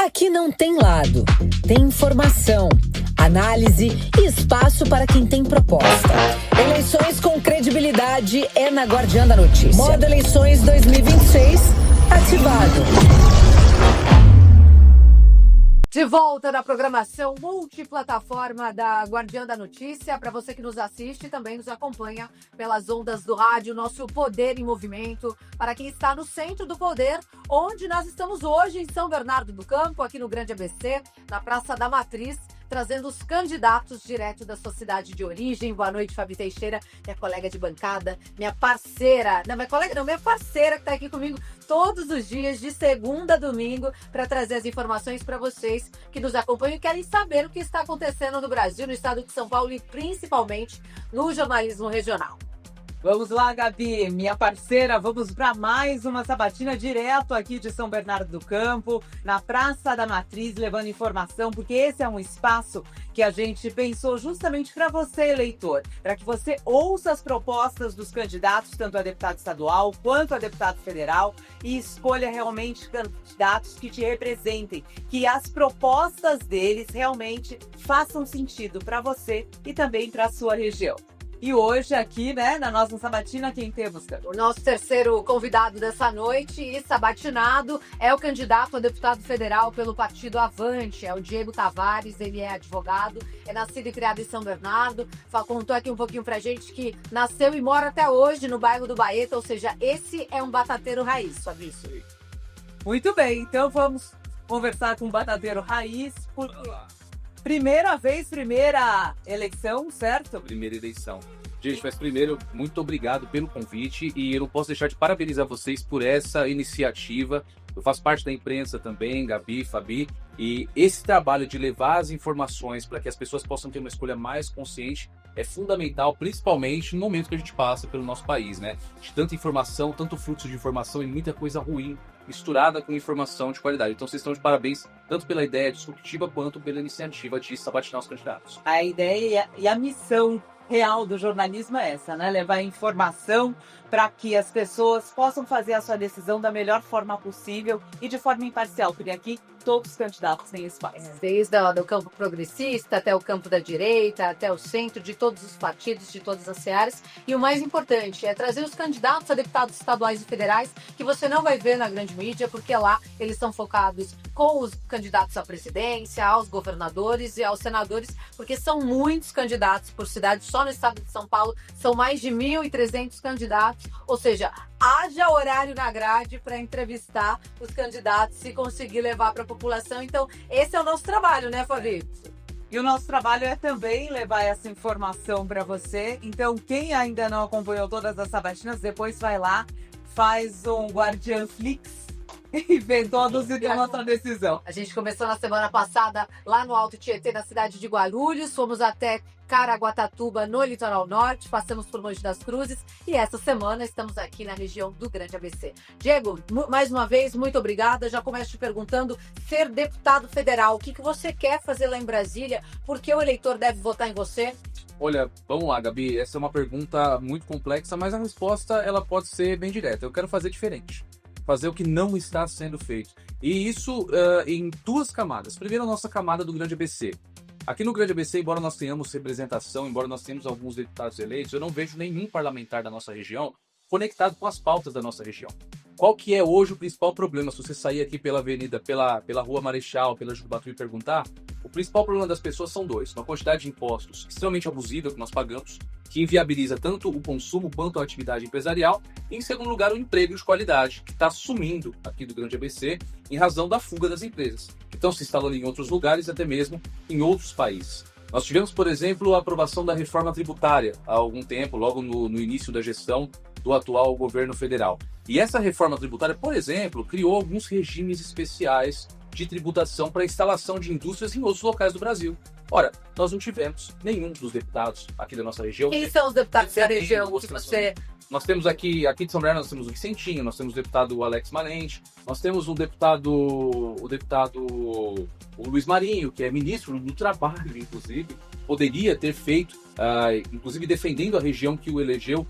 Aqui não tem lado, tem informação, análise e espaço para quem tem proposta. Eleições com credibilidade é na Guardiã da Notícia. Modo Eleições 2026 ativado. De volta na programação multiplataforma da Guardiã da Notícia. Para você que nos assiste e também nos acompanha pelas ondas do rádio, nosso Poder em Movimento. Para quem está no centro do poder, onde nós estamos hoje, em São Bernardo do Campo, aqui no Grande ABC, na Praça da Matriz, trazendo os candidatos direto da sua cidade de origem. Boa noite, Fabi Teixeira, minha colega de bancada, minha parceira, minha parceira que está aqui comigo todos os dias, de segunda a domingo, para trazer as informações para vocês que nos acompanham e querem saber o que está acontecendo no Brasil, no estado de São Paulo e principalmente no jornalismo regional. Vamos lá, Gabi, minha parceira, vamos para mais uma sabatina direto aqui de São Bernardo do Campo, na Praça da Matriz, levando informação, porque esse é um espaço que a gente pensou justamente para você, eleitor, para que você ouça as propostas dos candidatos, tanto a deputado estadual quanto a deputado federal, e escolha realmente candidatos que te representem, que as propostas deles realmente façam sentido para você e também para a sua região. E hoje aqui, né, na nossa sabatina, quem temos, cara? O nosso terceiro convidado dessa noite e sabatinado é o candidato a deputado federal pelo partido Avante, é o Diego Tavares. Ele é advogado, é nascido e criado em São Bernardo, contou aqui um pouquinho pra gente que nasceu e mora até hoje no bairro do Baeta, ou seja, esse é um batateiro raiz, Fabi. Muito bem, então vamos conversar com o batateiro raiz, primeira eleição, certo? Primeira eleição. Gente, mas primeiro, muito obrigado pelo convite e eu não posso deixar de parabenizar vocês por essa iniciativa. Eu faço parte da imprensa também, Gabi, Fabi, e esse trabalho de levar as informações para que as pessoas possam ter uma escolha mais consciente é fundamental, principalmente no momento que a gente passa pelo nosso país, né? De tanta informação, tanto fluxo de informação e muita coisa ruim misturada com informação de qualidade. Então vocês estão de parabéns tanto pela ideia disruptiva quanto pela iniciativa de sabatinar os candidatos. A ideia e a missão real do jornalismo é essa, né? Levar informação para que as pessoas possam fazer a sua decisão da melhor forma possível e de forma imparcial, porque aqui todos os candidatos têm espaço. Desde o campo progressista até o campo da direita, até o centro, de todos os partidos, de todas as searas. E o mais importante é trazer os candidatos a deputados estaduais e federais que você não vai ver na grande mídia, porque lá eles estão focados com os candidatos à presidência, aos governadores e aos senadores, porque são muitos candidatos por cidade. Só no estado de São Paulo são mais de 1.300 candidatos, ou seja, haja horário na grade para entrevistar os candidatos e conseguir levar para a população. Então, esse é o nosso trabalho, né, Fabi? E o nosso trabalho é também levar essa informação para você. Então, quem ainda não acompanhou todas as sabatinas, depois vai lá, faz um Guardiã Flix e vê todos e tem nossa decisão. A gente começou na semana passada lá no Alto Tietê, na cidade de Guarulhos, fomos até Caraguatatuba, no litoral norte, passamos por Mogi das Cruzes e essa semana estamos aqui na região do Grande ABC. Diego, mais uma vez, muito obrigada. Já começo te perguntando, ser deputado federal, o que você quer fazer lá em Brasília? Por que o eleitor deve votar em você? Olha, vamos lá, Gabi, essa é uma pergunta muito complexa, mas a resposta ela pode ser bem direta. Eu quero fazer diferente. Fazer o que não está sendo feito. E isso em duas camadas. Primeiro, a nossa camada do Grande ABC. Aqui no Grande ABC, embora nós tenhamos representação, embora nós tenhamos alguns deputados eleitos, eu não vejo nenhum parlamentar da nossa região conectado com as pautas da nossa região. Qual que é hoje o principal problema? Se você sair aqui pela avenida, pela Rua Marechal, pela Júlio Batuí e perguntar, o principal problema das pessoas são dois. Uma quantidade de impostos extremamente abusiva que nós pagamos, que inviabiliza tanto o consumo quanto a atividade empresarial, e em segundo lugar o emprego de qualidade, que está sumindo aqui do Grande ABC em razão da fuga das empresas, que estão se instalando em outros lugares, até mesmo em outros países. Nós tivemos, por exemplo, a aprovação da reforma tributária há algum tempo, logo no início da gestão do atual governo federal. E essa reforma tributária, por exemplo, criou alguns regimes especiais de tributação para a instalação de indústrias em outros locais do Brasil. Ora, nós não tivemos nenhum dos deputados aqui da nossa região. Quem são os deputados da região que você... Nós temos aqui de São Bernardo, nós temos o Vicentinho, nós temos o deputado Alex Malente, nós temos o deputado Luiz Marinho, que é ministro do Trabalho, inclusive, poderia ter feito, inclusive defendendo a região que o elegeu,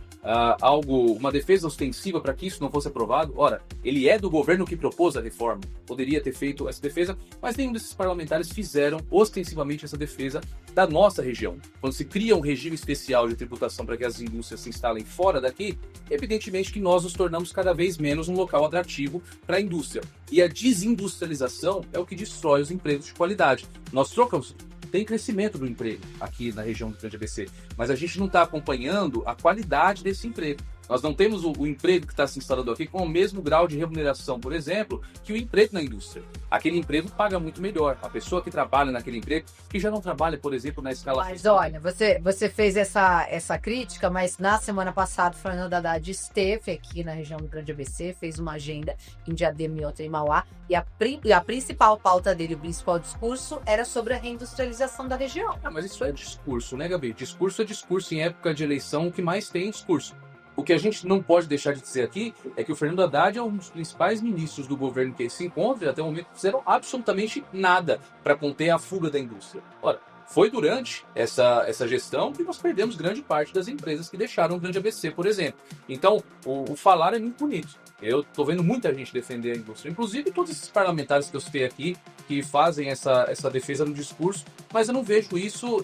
uma defesa ostensiva para que isso não fosse aprovado. Ora, ele é do governo que propôs a reforma, poderia ter feito essa defesa, mas nenhum desses parlamentares fizeram ostensivamente essa defesa da nossa região. Quando se cria um regime especial de tributação para que as indústrias se instalem fora daqui, evidentemente que nós nos tornamos cada vez menos um local atrativo para a indústria. E a desindustrialização é o que destrói os empregos de qualidade. Nós trocamos. Tem crescimento do emprego aqui na região do Grande ABC, mas a gente não está acompanhando a qualidade desse emprego. Nós não temos o emprego que está se instalando aqui com o mesmo grau de remuneração, por exemplo, que o emprego na indústria. Aquele emprego paga muito melhor. A pessoa que trabalha naquele emprego, que já não trabalha, por exemplo, na escala... Mas olha, você fez essa crítica, mas na semana passada o Fernando Haddad esteve aqui na região do Grande ABC, fez uma agenda em Diadema e outra em Mauá, e a principal pauta dele, o principal discurso, era sobre a reindustrialização da região. Mas isso é discurso, né, Gabi? Discurso é discurso. Em época de eleição, o que mais tem é discurso. O que a gente não pode deixar de dizer aqui é que o Fernando Haddad é um dos principais ministros do governo que se encontra e até o momento fizeram absolutamente nada para conter a fuga da indústria. Ora, foi durante essa gestão que nós perdemos grande parte das empresas que deixaram o Grande ABC, por exemplo. Então, o falar é muito bonito. Eu estou vendo muita gente defender a indústria, inclusive todos esses parlamentares que eu citei aqui, que fazem essa defesa no discurso, mas eu não vejo isso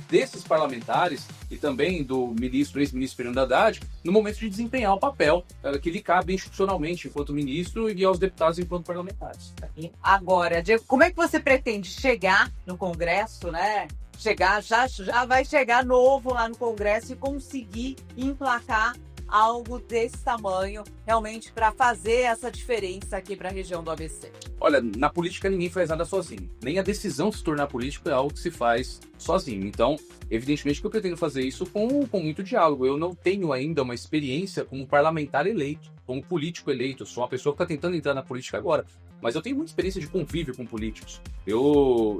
desses parlamentares e também do ex-ministro Fernando Haddad, no momento de desempenhar o papel que lhe cabe institucionalmente enquanto ministro e aos deputados enquanto parlamentares. Agora, Diego, como é que você pretende chegar no Congresso, né? Já vai chegar novo lá no Congresso e conseguir emplacar algo desse tamanho, realmente, para fazer essa diferença aqui para a região do ABC? Olha, na política ninguém faz nada sozinho. Nem a decisão de se tornar político é algo que se faz sozinho. Então, evidentemente que eu pretendo fazer isso com muito diálogo. Eu não tenho ainda uma experiência como parlamentar eleito, como político eleito. Eu sou uma pessoa que está tentando entrar na política agora. Mas eu tenho muita experiência de convívio com políticos. Eu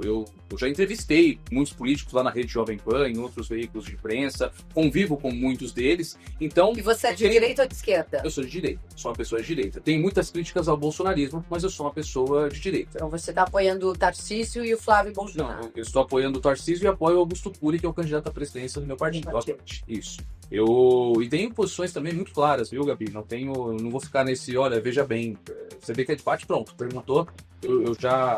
já entrevistei muitos políticos lá na Rede Jovem Pan, em outros veículos de imprensa, convivo com muitos deles. Então, e você é de direita ou de esquerda? Eu sou de direita, sou uma pessoa de direita. Tem muitas críticas ao bolsonarismo, mas eu sou uma pessoa de direita. Então você está apoiando o Tarcísio e o Flávio Bolsonaro? Não, eu estou apoiando o Tarcísio e apoio o Augusto Cury, que é o candidato à presidência do meu partido. Isso. E tenho posições também muito claras, viu, Gabi? Não vou ficar nesse, olha, veja bem, você vê que é de bate pronto, perguntou, eu já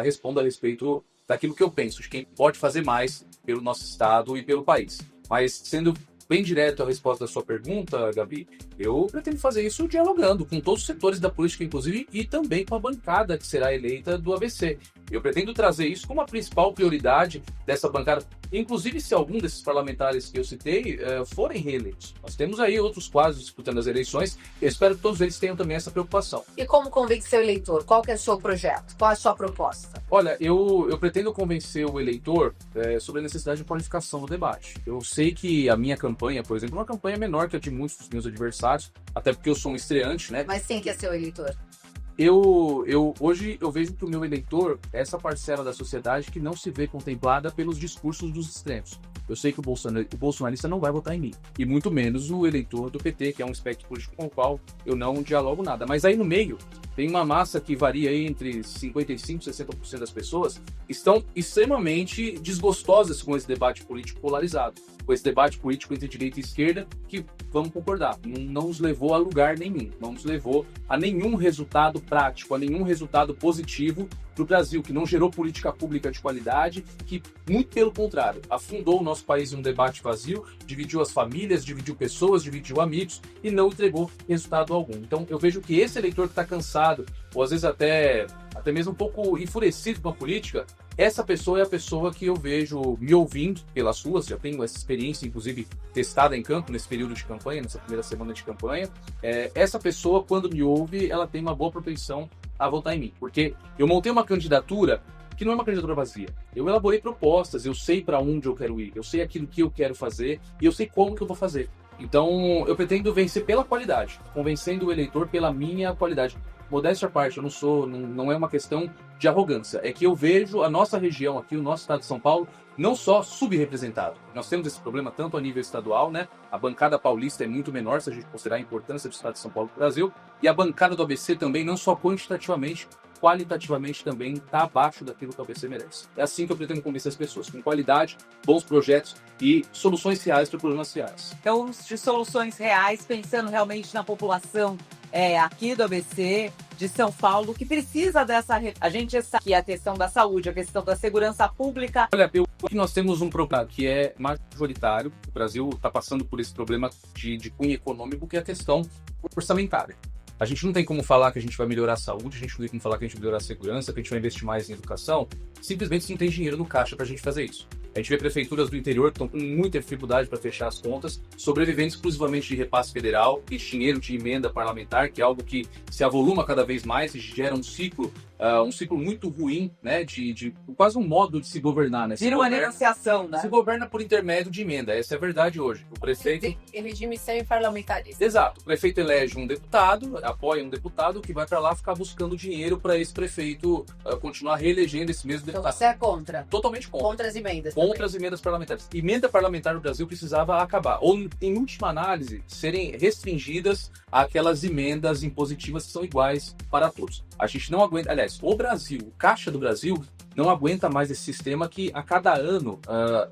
respondo a respeito daquilo que eu penso, de quem pode fazer mais pelo nosso estado e pelo país. Mas, sendo bem direto a resposta da sua pergunta, Gabi, eu pretendo fazer isso dialogando com todos os setores da política, inclusive, e também com a bancada que será eleita do ABC. Eu pretendo trazer isso como a principal prioridade dessa bancada, inclusive se algum desses parlamentares que eu citei forem reeleitos. Nós temos aí outros quadros disputando as eleições, e eu espero que todos eles tenham também essa preocupação. E como convencer o eleitor? Qual que é o seu projeto? Qual é a sua proposta? Olha, eu pretendo convencer o eleitor sobre a necessidade de qualificação do debate. Eu sei que a minha campanha, por exemplo, é uma campanha menor que a de muitos dos meus adversários, até porque eu sou um estreante, né? Mas quem que é seu eleitor? Hoje eu vejo que o meu eleitor é essa parcela da sociedade que não se vê contemplada pelos discursos dos extremos. Eu sei que o bolsonarista não vai votar em mim, e muito menos o eleitor do PT, que é um espectro político com o qual eu não dialogo nada. Mas aí no meio tem uma massa que varia aí entre 55% e 60% das pessoas que estão extremamente desgostosas com esse debate político polarizado, com esse debate político entre direita e esquerda, que, vamos concordar, não nos levou a lugar nenhum, não nos levou a nenhum resultado prático, a nenhum resultado positivo para o Brasil, que não gerou política pública de qualidade, que, muito pelo contrário, afundou o nosso país em um debate vazio, dividiu as famílias, dividiu pessoas, dividiu amigos e não entregou resultado algum. Então, eu vejo que esse eleitor que está cansado, ou às vezes até mesmo um pouco enfurecido com a política, essa pessoa é a pessoa que eu vejo me ouvindo pelas ruas. Já tenho essa experiência, inclusive, testada em campo nesse período de campanha, nessa primeira semana de campanha. Essa pessoa, quando me ouve, ela tem uma boa propensão a votar em mim, porque eu montei uma candidatura que não é uma candidatura vazia. Eu elaborei propostas, eu sei para onde eu quero ir, eu sei aquilo que eu quero fazer e eu sei como que eu vou fazer. Então, eu pretendo vencer pela qualidade, convencendo o eleitor pela minha qualidade. Modéstia à parte, não é uma questão de arrogância, é que eu vejo a nossa região aqui, o nosso estado de São Paulo, não só subrepresentado. Nós temos esse problema tanto a nível estadual, né? A bancada paulista é muito menor, se a gente considerar a importância do estado de São Paulo para o Brasil, e a bancada do ABC também, não só quantitativamente, qualitativamente também está abaixo daquilo que a ABC merece. É assim que eu pretendo convencer as pessoas, com qualidade, bons projetos e soluções reais para problemas reais. Então, de soluções reais, pensando realmente na população aqui do ABC, de São Paulo, que precisa dessa... A gente sabe que a questão da saúde, a questão da segurança pública... Olha, aqui nós temos um problema que é majoritário. O Brasil está passando por esse problema de cunho econômico, que é a questão orçamentária. A gente não tem como falar que a gente vai melhorar a saúde, a gente não tem como falar que a gente vai melhorar a segurança, que a gente vai investir mais em educação, simplesmente não tem dinheiro no caixa para a gente fazer isso. A gente vê prefeituras do interior que estão com muita dificuldade para fechar as contas, sobrevivendo exclusivamente de repasse federal e dinheiro de emenda parlamentar, que é algo que se avoluma cada vez mais e gera um ciclo muito ruim, né, de quase um modo de se governar, né? Vira uma negociação, né? Se governa por intermédio de emenda, essa é a verdade hoje. O prefeito... Em regime semi-parlamentarista. Exato. O prefeito elege um deputado, apoia um deputado que vai para lá ficar buscando dinheiro para esse prefeito continuar reelegendo esse mesmo Então deputado. você é contra? Totalmente contra. Contra as emendas. Contra as emendas parlamentares. Emenda parlamentar no Brasil precisava acabar. Ou, em última análise, serem restringidas àquelas emendas impositivas que são iguais para todos. A gente não aguenta... Aliás, o Brasil, o Caixa do Brasil, não aguenta mais esse sistema que a cada ano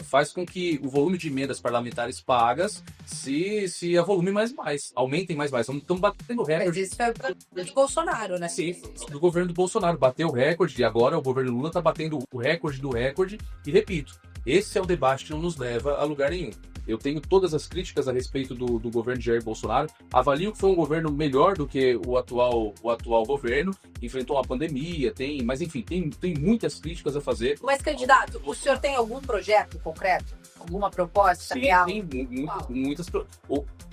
faz com que o volume de emendas parlamentares pagas se avolume mais, aumentem mais. Estamos batendo recorde. Mas isso foi de Bolsonaro, né? Sim, do governo do Bolsonaro. Bateu o recorde e agora o governo Lula está batendo o recorde do recorde. E repito, esse é o debate que não nos leva a lugar nenhum. Eu tenho todas as críticas a respeito do governo de Jair Bolsonaro. Avalio que foi um governo melhor do que o atual governo. Enfrentou uma pandemia, mas enfim, tem muitas críticas a fazer. Mas, candidato, o senhor tem algum projeto concreto? Alguma proposta real? Tem muitas.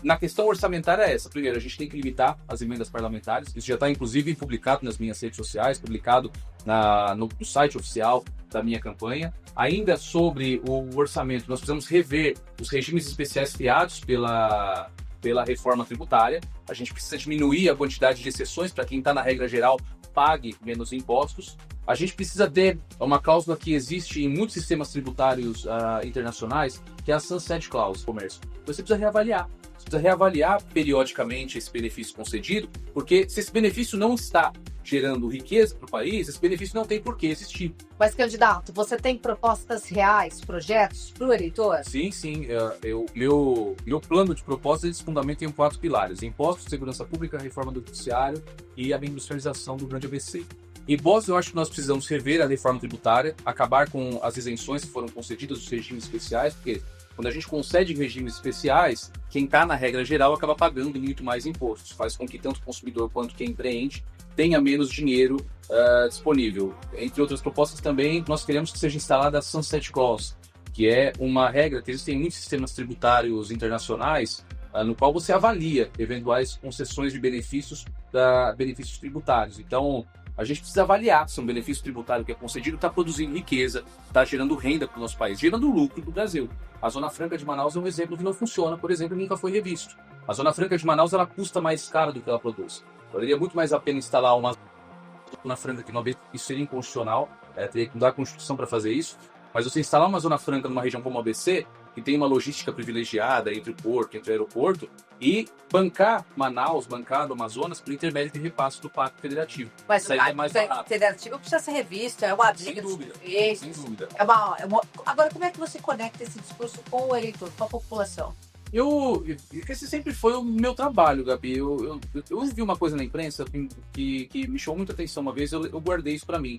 Na questão orçamentária é essa. Primeiro, a gente tem que limitar as emendas parlamentares. Isso já está, inclusive, publicado nas minhas redes sociais, publicado no site oficial da minha campanha. Ainda sobre o orçamento, nós precisamos rever os regimes especiais criados pela reforma tributária. A gente precisa diminuir a quantidade de exceções para quem está na regra geral pague menos impostos. A gente precisa ter uma cláusula que existe em muitos sistemas tributários internacionais, que é a Sunset Clause, comércio. Você precisa reavaliar. Você precisa reavaliar periodicamente esse benefício concedido, porque se esse benefício não está gerando riqueza para o país, esse benefício não tem por que existir. Mas, candidato, você tem propostas reais, projetos para o eleitor? Sim. Meu plano de propostas se fundamenta em 4 pilares: impostos, segurança pública, reforma do judiciário e a industrialização do grande ABC. Eu acho que nós precisamos rever a reforma tributária, acabar com as isenções que foram concedidas dos regimes especiais, porque quando a gente concede regimes especiais, quem está na regra geral acaba pagando muito mais impostos. Faz com que tanto o consumidor quanto quem empreende tenha menos dinheiro disponível. Entre outras propostas também, nós queremos que seja instalada a Sunset Clause, que é uma regra que existem em muitos sistemas tributários internacionais, no qual você avalia eventuais concessões de benefícios tributários. Então, a gente precisa avaliar se um benefício tributário que é concedido está produzindo riqueza, está gerando renda para o nosso país, gerando lucro para o Brasil. A Zona Franca de Manaus é um exemplo que não funciona, por exemplo, e nunca foi revisto. A Zona Franca de Manaus ela custa mais caro do que ela produz. Valeria muito mais a pena instalar uma Zona Franca aqui no ABC, isso seria inconstitucional, teria que mudar a Constituição para fazer isso, mas você instalar uma Zona Franca numa região como o ABC, que tem uma logística privilegiada entre o porto, entre o aeroporto, e bancar Manaus, bancar o Amazonas por intermédio de repasse do Pacto Federativo. Mas isso aí é mais barato. O Federativo precisa ser revisto, é uma briga Sem dúvida, sem dúvida. Agora, como é que você conecta esse discurso com o eleitor, com a população? Esse sempre foi o meu trabalho, Gabi. Eu vi uma coisa na imprensa que me chamou muita atenção uma vez, eu guardei isso para mim.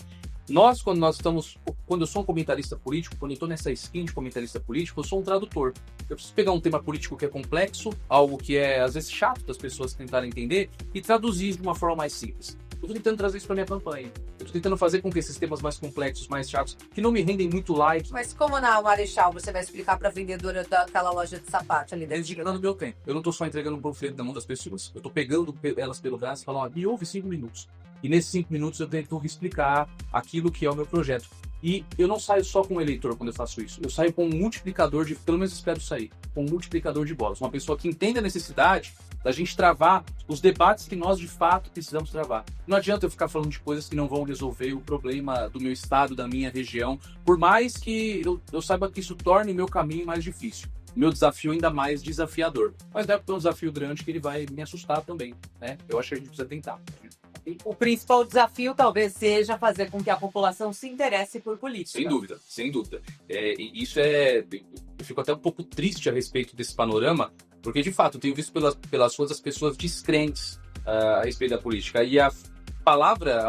Quando eu sou um comentarista político, quando eu estou nessa skin de comentarista político, eu sou um tradutor. Eu preciso pegar um tema político que é complexo, algo que é às vezes chato das pessoas tentarem entender, e traduzir de uma forma mais simples. Eu estou tentando trazer isso para minha campanha. Eu estou tentando fazer com que esses temas mais complexos, mais chatos, que não me rendem muito like... Mas como na Marechal você vai explicar para a vendedora daquela loja de sapato ali dentro? Eles meu tempo. Eu não estou só entregando um panfleto na mão das pessoas. Eu estou pegando elas pelo braço e falando, me ouve 5 minutos. E nesses 5 minutos eu tento explicar aquilo que é o meu projeto. E eu não saio só com o eleitor quando eu faço isso. Eu saio com um multiplicador pelo menos espero sair, com um multiplicador de bolas. Uma pessoa que entende a necessidade da gente travar os debates que nós de fato precisamos travar. Não adianta eu ficar falando de coisas que não vão resolver o problema do meu estado, da minha região, por mais que eu saiba que isso torne o meu caminho mais difícil. Meu desafio ainda mais desafiador. Mas não é porque é um desafio grande que ele vai me assustar também, né? Eu acho que a gente precisa tentar. O principal desafio talvez seja fazer com que a população se interesse por política. Sem dúvida, sem dúvida. Eu fico até um pouco triste a respeito desse panorama, porque de fato eu tenho visto pelas ruas as pessoas descrentes a respeito da política. E a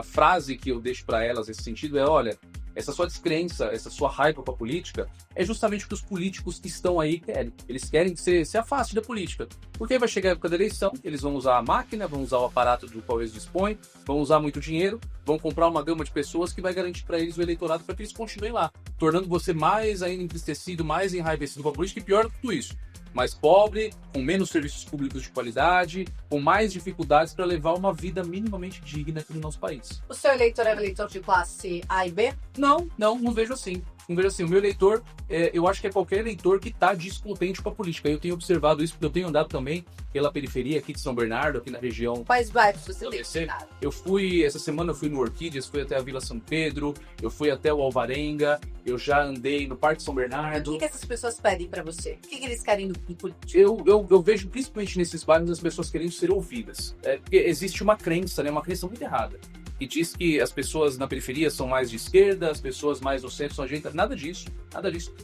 frase que eu deixo para elas nesse sentido é: olha, essa sua descrença, essa sua raiva com a política é justamente o que os políticos que estão aí querem. Eles querem que você se afaste da política. Porque aí vai chegar a época da eleição, eles vão usar a máquina, vão usar o aparato do qual eles dispõem, vão usar muito dinheiro, vão comprar uma gama de pessoas que vai garantir para eles o eleitorado para que eles continuem lá, tornando você mais ainda entristecido, mais enraivecido com a política e pior do que tudo isso. Mais pobre, com menos serviços públicos de qualidade, com mais dificuldades para levar uma vida minimamente digna aqui no nosso país. O seu eleitor é eleitor de classe A e B? Não vejo assim. Não vejo assim. O meu eleitor, eu acho que é qualquer eleitor que está descontente com a política. Eu tenho observado isso, porque eu tenho andado também pela periferia aqui de São Bernardo, aqui na região. Quais bairros você tem visitado? Essa semana eu fui no Orquídeas, fui até a Vila São Pedro, eu fui até o Alvarenga, eu já andei no Parque São Bernardo. O que essas pessoas pedem para você? O que eles querem do político? Eu vejo principalmente nesses bairros as pessoas querendo ser ouvidas. Porque existe uma crença, né, uma crença muito errada, que diz que as pessoas na periferia são mais de esquerda, as pessoas mais no centro são de direita. Nada disso.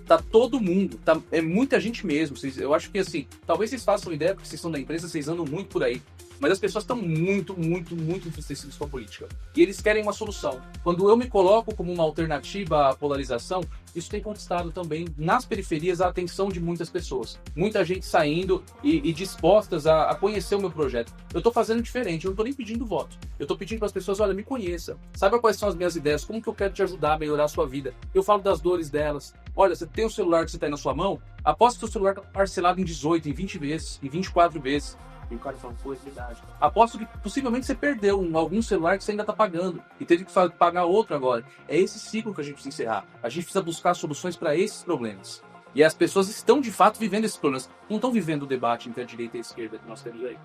Tá todo mundo, é muita gente mesmo. Eu acho que assim, talvez vocês façam ideia, porque vocês são da imprensa, vocês andam muito por aí. Mas as pessoas estão muito entristecidas com a política. E eles querem uma solução. Quando eu me coloco como uma alternativa à polarização, isso tem conquistado também nas periferias a atenção de muitas pessoas. Muita gente saindo e dispostas a conhecer o meu projeto. Eu estou fazendo diferente, eu não estou nem pedindo voto. Eu estou pedindo para as pessoas: olha, me conheça. Saiba quais são as minhas ideias, como que eu quero te ajudar a melhorar a sua vida. Eu falo das dores delas. Olha, você tem um celular que você está aí na sua mão, aposto que o seu celular está parcelado em 18, em 20 vezes, em 24 vezes. E o cara falou: pô, é verdade. Aposto que possivelmente você perdeu algum celular que você ainda está pagando e teve que pagar outro agora. É esse ciclo que a gente precisa encerrar. A gente precisa buscar soluções para esses problemas. E as pessoas estão de fato vivendo esses problemas. Não estão vivendo o debate entre a direita e a esquerda que nós temos aí.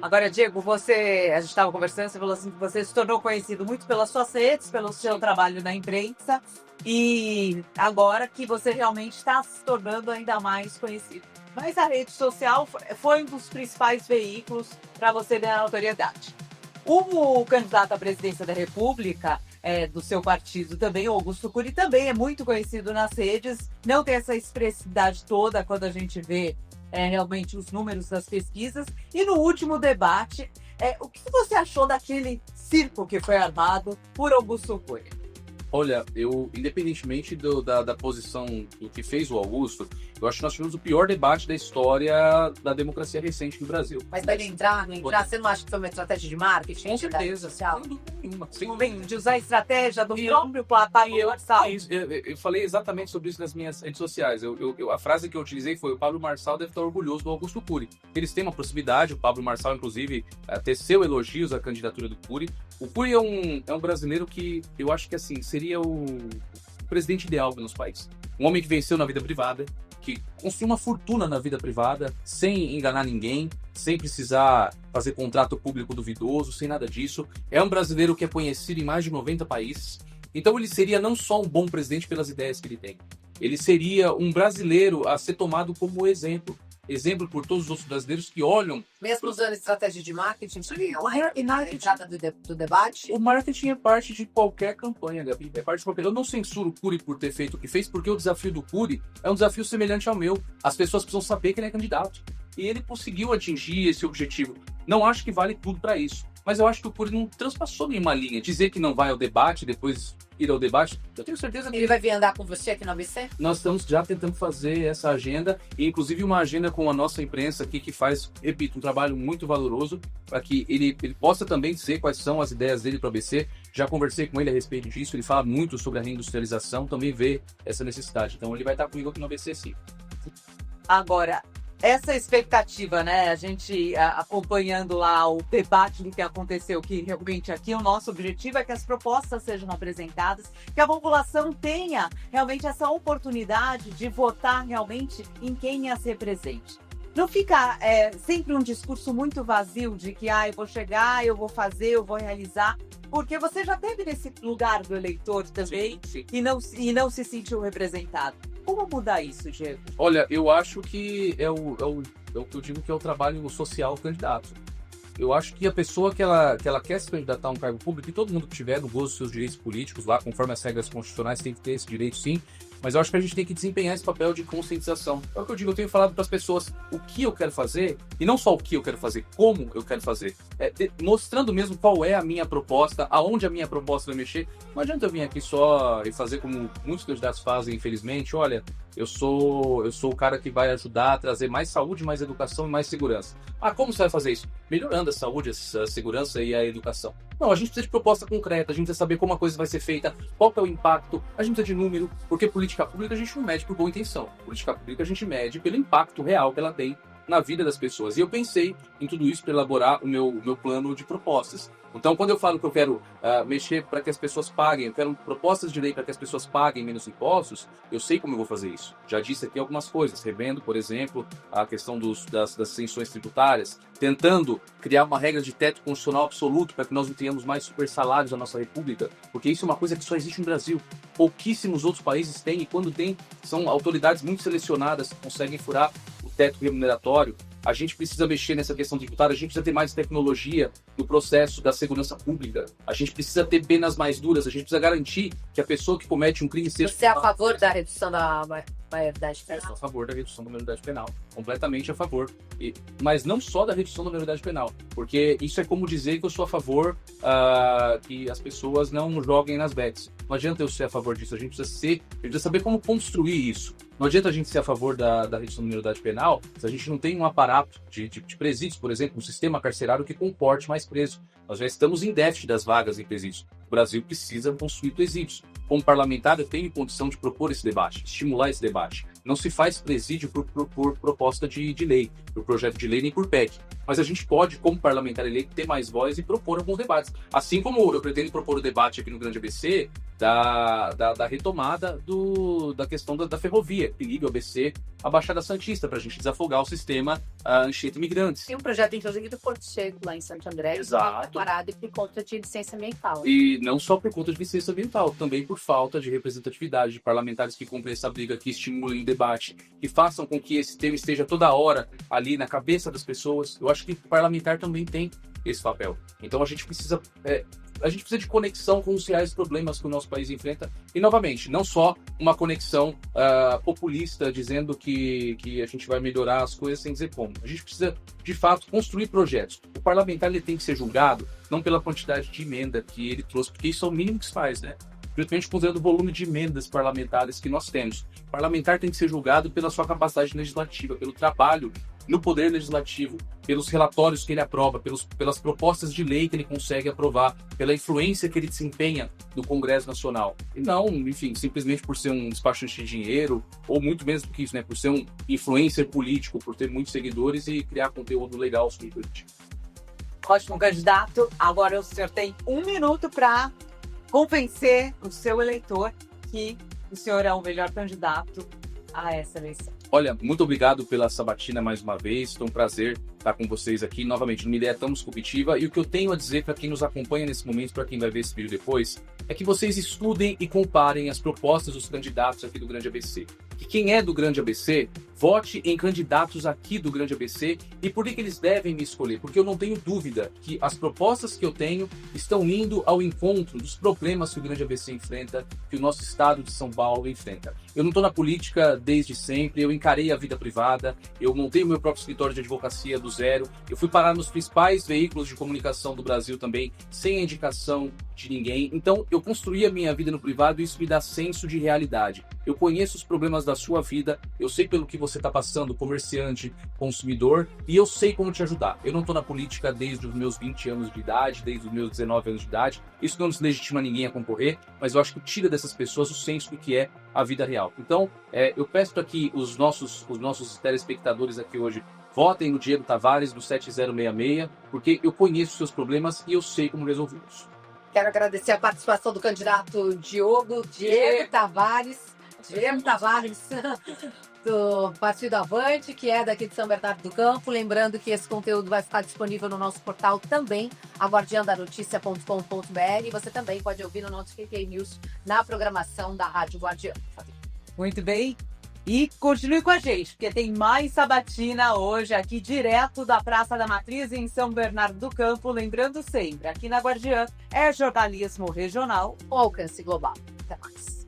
Agora, Diego, a gente estava conversando, você falou assim que você se tornou conhecido muito pelas suas redes, pelo seu trabalho na imprensa, e agora que você realmente está se tornando ainda mais conhecido. Mas a rede social foi um dos principais veículos para você ganhar notoriedade. O candidato à presidência da República, do seu partido também, Augusto Cury, também é muito conhecido nas redes, não tem essa expressividade toda quando a gente vê realmente os números das pesquisas. E no último debate, o que você achou daquele circo que foi armado por Augusto Cury? Olha, independentemente da posição que fez o Augusto, eu acho que nós tivemos o pior debate da história da democracia recente no Brasil. Mas vai entrar, não entrar? Você não acha que foi uma estratégia de marketing? Com certeza. Social? Sem dúvida nenhuma. De usar a estratégia do próprio Pablo Marçal. Eu falei exatamente sobre isso nas minhas redes sociais. A frase que eu utilizei foi: o Pablo Marçal deve estar orgulhoso do Augusto Cury. Eles têm uma proximidade, o Pablo Marçal, inclusive, teceu elogios à candidatura do Cury. O Cury é um brasileiro que eu acho que assim seria o presidente ideal do nosso país. Um homem que venceu na vida privada, que construiu uma fortuna na vida privada, sem enganar ninguém, sem precisar fazer contrato público duvidoso, sem nada disso. É um brasileiro que é conhecido em mais de 90 países. Então ele seria não só um bom presidente pelas ideias que ele tem, ele seria um brasileiro a ser tomado como exemplo por todos os outros brasileiros que olham... Mesmo usando estratégia de marketing, do debate? O marketing é parte de qualquer campanha, Gabi. É parte de qualquer... Eu não censuro o Cury por ter feito o que fez, porque o desafio do Cury é um desafio semelhante ao meu. As pessoas precisam saber que ele é candidato. E ele conseguiu atingir esse objetivo. Não acho que vale tudo para isso. Mas eu acho que o Cury não transpassou nenhuma linha. Dizer que não vai ao debate, depois ir ao debate, eu tenho certeza que... Ele vai vir andar com você aqui no ABC? Nós estamos já tentando fazer essa agenda, e inclusive uma agenda com a nossa imprensa aqui, que faz, repito, um trabalho muito valoroso, para que ele possa também dizer quais são as ideias dele para o ABC. Já conversei com ele a respeito disso, ele fala muito sobre a reindustrialização, também vê essa necessidade. Então ele vai estar comigo aqui no ABC, sim. Agora, essa expectativa, né? A gente acompanhando lá o debate do que aconteceu, que realmente aqui o nosso objetivo é que as propostas sejam apresentadas, que a população tenha realmente essa oportunidade de votar realmente em quem as represente. Não fica sempre um discurso muito vazio de que eu vou chegar, eu vou fazer, eu vou realizar, porque você já esteve nesse lugar do eleitor também. Sim. E não se sentiu representado. Como mudar isso, Diego? Olha, eu acho que é o que eu digo que é o trabalho social do candidato. Eu acho que a pessoa que ela quer se candidatar a um cargo público, e todo mundo que tiver no gozo dos seus direitos políticos lá, conforme as regras constitucionais, tem que ter esse direito sim, mas eu acho que a gente tem que desempenhar esse papel de conscientização. É o que eu digo, eu tenho falado para as pessoas o que eu quero fazer, e não só o que eu quero fazer, como eu quero fazer. Mostrando mesmo qual é a minha proposta, aonde a minha proposta vai mexer. Não adianta eu vir aqui só e fazer como muitos candidatos fazem, infelizmente. Olha, eu sou o cara que vai ajudar a trazer mais saúde, mais educação e mais segurança. Ah, como você vai fazer isso? Melhorando a saúde, a segurança e a educação. Não, a gente precisa de proposta concreta, a gente precisa saber como a coisa vai ser feita, qual que é o impacto, a gente precisa de número, porque política pública a gente não mede por boa intenção. Política pública a gente mede pelo impacto real que ela tem na vida das pessoas. E eu pensei em tudo isso para elaborar o meu plano de propostas. Então, quando eu falo que eu quero mexer para que as pessoas paguem, eu quero propostas de lei para que as pessoas paguem menos impostos, eu sei como eu vou fazer isso. Já disse aqui algumas coisas, revendo, por exemplo, a questão das isenções tributárias, tentando criar uma regra de teto constitucional absoluto para que nós não tenhamos mais super salários na nossa república, porque isso é uma coisa que só existe no Brasil. Pouquíssimos outros países têm, e quando tem, são autoridades muito selecionadas que conseguem furar o teto remuneratório. A gente precisa mexer nessa questão tributária, a gente precisa ter mais tecnologia no processo da segurança pública, a gente precisa ter penas mais duras, a gente precisa garantir que a pessoa que comete um crime seja... Você é a favor da redução da maioridade Eu sou penal? a favor da redução da maioridade penal, completamente a favor. Mas não só da redução da maioridade penal, porque isso é como dizer que eu sou a favor que as pessoas não joguem nas bets. Não adianta eu ser a favor disso, a gente precisa saber como construir isso. Não adianta a gente ser a favor da redução da maioridade penal se a gente não tem um aparato de presídios, por exemplo, um sistema carcerário que comporte mais presos. Nós já estamos em déficit das vagas em presídios. O Brasil precisa construir presídios. Como parlamentar, eu tenho condição de propor esse debate, estimular esse debate. Não se faz presídio por proposta de lei, por projeto de lei, nem por PEC. Mas a gente pode, como parlamentar eleito, ter mais voz e propor alguns debates. Assim como eu pretendo propor o debate aqui no Grande ABC da retomada da questão da ferrovia, que liga o ABC à Baixada Santista, para a gente desafogar o sistema Anchieta Imigrantes. Tem um projeto, inclusive, do Porto Seco, lá em Santo André, Exato. parado por conta de licença ambiental. E não só por conta de licença ambiental, também por falta de representatividade de parlamentares que comprem essa briga, que estimulem o debate, que façam com que esse tema esteja toda hora ali na cabeça das pessoas. Eu acho que o parlamentar também tem esse papel. Então a gente precisa de conexão com os reais problemas que o nosso país enfrenta. E, novamente, não só uma conexão populista dizendo que a gente vai melhorar as coisas sem dizer como. A gente precisa, de fato, construir projetos. O parlamentar ele tem que ser julgado não pela quantidade de emenda que ele trouxe, porque isso é o mínimo que se faz, né? Principalmente considerando o volume de emendas parlamentares que nós temos. O parlamentar tem que ser julgado pela sua capacidade legislativa, pelo trabalho no poder legislativo, pelos relatórios que ele aprova, pelas propostas de lei que ele consegue aprovar, pela influência que ele desempenha no Congresso Nacional. E não, enfim, simplesmente por ser um despachante de dinheiro, ou muito menos do que isso, né? Por ser um influencer político, por ter muitos seguidores e criar conteúdo legal sobre política. Ótimo, candidato. Agora o senhor tem 1 minuto para convencer o seu eleitor que o senhor é o melhor candidato a essa eleição. Olha, muito obrigado pela sabatina mais uma vez. Foi um prazer estar com vocês aqui novamente numa ideia tão disruptiva. E o que eu tenho a dizer para quem nos acompanha nesse momento, para quem vai ver esse vídeo depois, é que vocês estudem e comparem as propostas dos candidatos aqui do Grande ABC. Que quem é do Grande ABC, vote em candidatos aqui do Grande ABC. E por que eles devem me escolher? Porque eu não tenho dúvida que as propostas que eu tenho estão indo ao encontro dos problemas que o Grande ABC enfrenta, que o nosso estado de São Paulo enfrenta. Eu não estou na política desde sempre, eu encarei a vida privada, eu montei o meu próprio escritório de advocacia do zero, eu fui parar nos principais veículos de comunicação do Brasil também, sem a indicação de ninguém. Então, eu construí a minha vida no privado e isso me dá senso de realidade. Eu conheço os problemas da sua vida, eu sei pelo que você está passando, comerciante, consumidor, e eu sei como te ajudar. Eu não estou na política desde os meus 20 anos de idade, desde os meus 19 anos de idade. Isso não deslegitima ninguém a concorrer, mas eu acho que tira dessas pessoas o senso do que é a vida real. Então, eu peço para que os nossos telespectadores aqui hoje votem no Diego Tavares, do 7066, porque eu conheço os seus problemas e eu sei como resolvê-los. Quero agradecer a participação do candidato Diego Tavares, do Partido Avante, que é daqui de São Bernardo do Campo. Lembrando que esse conteúdo vai ficar disponível no nosso portal também, aguardiandanoticia.com.br, e você também pode ouvir no nosso KK News na programação da Rádio Guardiã. Muito bem. E continue com a gente, porque tem mais sabatina hoje aqui direto da Praça da Matriz em São Bernardo do Campo. Lembrando sempre, aqui na Guardiã é jornalismo regional com alcance global. Até mais.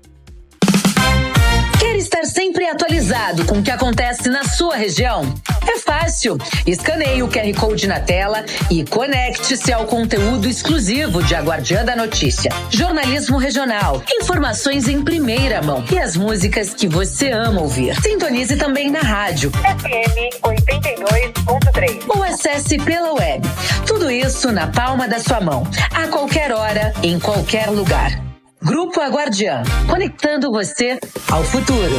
Quer estar sempre atualizado com o que acontece na sua região? É fácil. Escaneie o QR Code na tela e conecte-se ao conteúdo exclusivo de A Guardiã da Notícia. Jornalismo regional, informações em primeira mão e as músicas que você ama ouvir. Sintonize também na rádio FM 82.3 ou acesse pela web. Tudo isso na palma da sua mão, a qualquer hora, em qualquer lugar. Grupo A Guardiã, conectando você ao futuro.